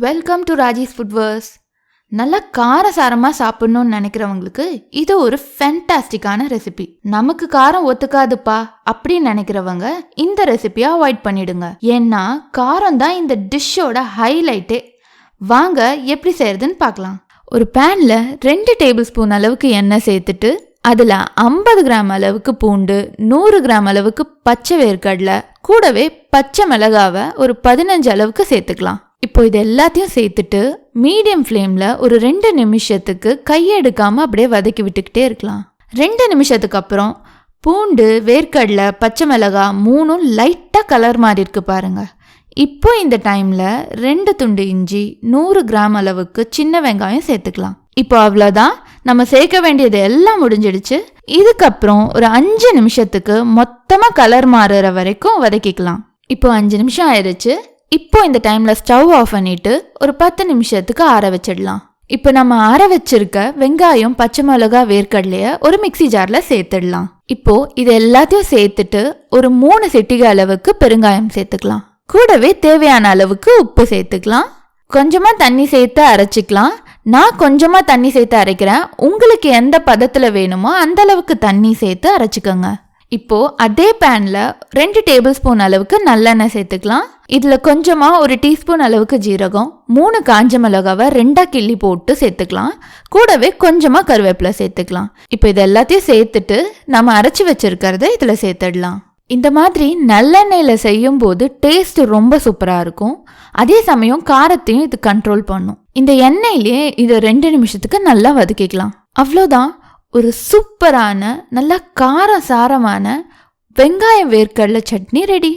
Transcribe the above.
Welcome to Raji's ஃபுட்வர்ஸ். நல்லா காரசாரமாக சாப்பிட்ணுன்னு நினைக்கிறவங்களுக்கு இது ஒரு ஃபேண்டாஸ்டிக்கான ரெசிபி. நமக்கு காரம் ஒத்துக்காதுப்பா அப்படின்னு நினைக்கிறவங்க இந்த ரெசிபியை அவாய்ட் பண்ணிடுங்க. ஏன்னா காரம் தான் இந்த டிஷ்ஷோட ஹைலைட்டே. வாங்க எப்படி செய்யறதுன்னு பார்க்கலாம். ஒரு பேனில் 2 டேபிள் ஸ்பூன் அளவுக்கு எண்ணெய் சேர்த்துட்டு அதில் 50 கிராம் அளவுக்கு பூண்டு, 100 கிராம் அளவுக்கு பச்சை வேர்க்கடலை, கூடவே பச்சை மிளகாவை ஒரு 15 அளவுக்கு சேர்த்துக்கலாம். இப்போ இது எல்லாத்தையும் சேர்த்துட்டு மீடியம் ஃப்ளேமில் ஒரு 2 நிமிஷத்துக்கு கையை எடுக்காமல் அப்படியே வதக்கி விட்டுக்கிட்டே இருக்கலாம். 2 நிமிஷத்துக்கு அப்புறம் பூண்டு, வேர்க்கடலை, பச்சை மிளகாய் 3 லைட்டாக கலர் மாதிரி இருக்கு பாருங்க. இப்போ இந்த டைமில் 2 துண்டு இஞ்சி, 100 கிராம் அளவுக்கு சின்ன வெங்காயம் சேர்த்துக்கலாம். இப்போ அவ்வளோதான், நம்ம சேர்க்க வேண்டியது எல்லாம் முடிஞ்சிடுச்சு. இதுக்கப்புறம் ஒரு 5 நிமிஷத்துக்கு மொத்தமாக கலர் மாறுற வரைக்கும் வதக்கிக்கலாம். இப்போ 5 நிமிஷம் ஆயிடுச்சு. இப்போ இந்த டைமில் ஸ்டவ் ஆஃப் பண்ணிட்டு ஒரு 10 நிமிஷத்துக்கு ஆற வச்சிடலாம். இப்போ நம்ம ஆற வச்சிருக்க வெங்காயம், பச்சை மிளகா, வேர்க்கடலைய ஒரு மிக்சி ஜாரில் சேர்த்துடலாம். இப்போ இது எல்லாத்தையும் சேர்த்துட்டு ஒரு 3 சிட்டிகை அளவுக்கு பெருங்காயம் சேர்த்துக்கலாம். கூடவே தேவையான அளவுக்கு உப்பு சேர்த்துக்கலாம். கொஞ்சமாக தண்ணி சேர்த்து அரைச்சிக்கலாம். நான் கொஞ்சமாக தண்ணி சேர்த்து அரைக்கிறேன். உங்களுக்கு எந்த பதத்தில் வேணுமோ அந்த அளவுக்கு தண்ணி சேர்த்து அரைச்சிக்கோங்க. இப்போ அதே பேன்ல 2 டேபிள் ஸ்பூன் அளவுக்கு நல்லெண்ணெய் சேர்த்துக்கலாம். இதுல கொஞ்சமா ஒரு டீஸ்பூன் அளவுக்கு ஜீரகம், 3 காஞ்ச மிளகாவை 2 கிள்ளி போட்டு சேர்த்துக்கலாம். கூடவே கொஞ்சமா கருவேப்பிலை சேர்த்துக்கலாம். இப்போ இது எல்லாத்தையும் சேர்த்துட்டு நம்ம அரைச்சி வச்சிருக்கிறத இதுல சேர்த்துடலாம். இந்த மாதிரி நல்லெண்ணெயில செய்யும் போது டேஸ்ட் ரொம்ப சூப்பரா இருக்கும். அதே சமயம் காரத்தையும் இது கண்ட்ரோல் பண்ணும். இந்த எண்ணெயிலேயே இதை 2 நிமிஷத்துக்கு நல்லா வதக்கிக்கலாம். அவ்வளோதான், ஒரு சூப்பரான நல்ல காரசாரமான வெங்காய வேர்க்கடலை சட்னி ரெடி.